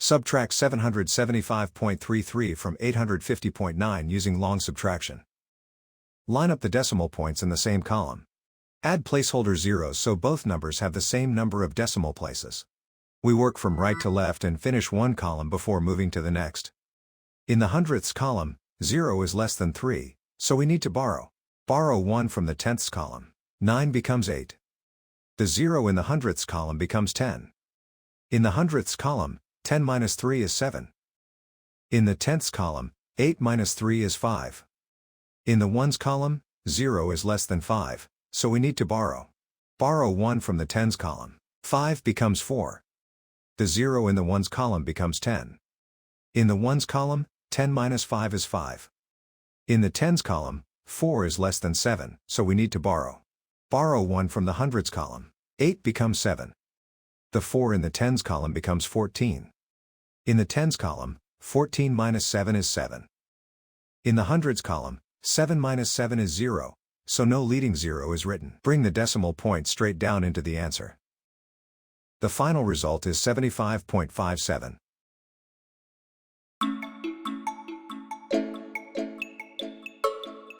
Subtract 775.33 from 850.9 using long subtraction. Line up the decimal points in the same column. Add placeholder zeros so both numbers have the same number of decimal places. We work from right to left and finish one column before moving to the next. In the hundredths column, 0 is less than 3, so we need to borrow. Borrow 1 from the tenths column. 9 becomes 8. The 0 in the hundredths column becomes 10. In the hundredths column, 10 minus 3 is 7. In the tenths column, 8 minus 3 is 5. In the ones column, 0 is less than 5, so we need to borrow. Borrow 1 from the tens column. 5 becomes 4. The 0 in the ones column becomes 10. In the ones column, 10 minus 5 is 5. In the tens column, 4 is less than 7, so we need to borrow. Borrow 1 from the hundreds column. 8 becomes 7. The 4 in the tens column becomes 14. In the tens column, 14 minus 7 is 7. In the hundreds column, 7 minus 7 is 0, so no leading 0 is written. Bring the decimal point straight down into the answer. The final result is 75.57.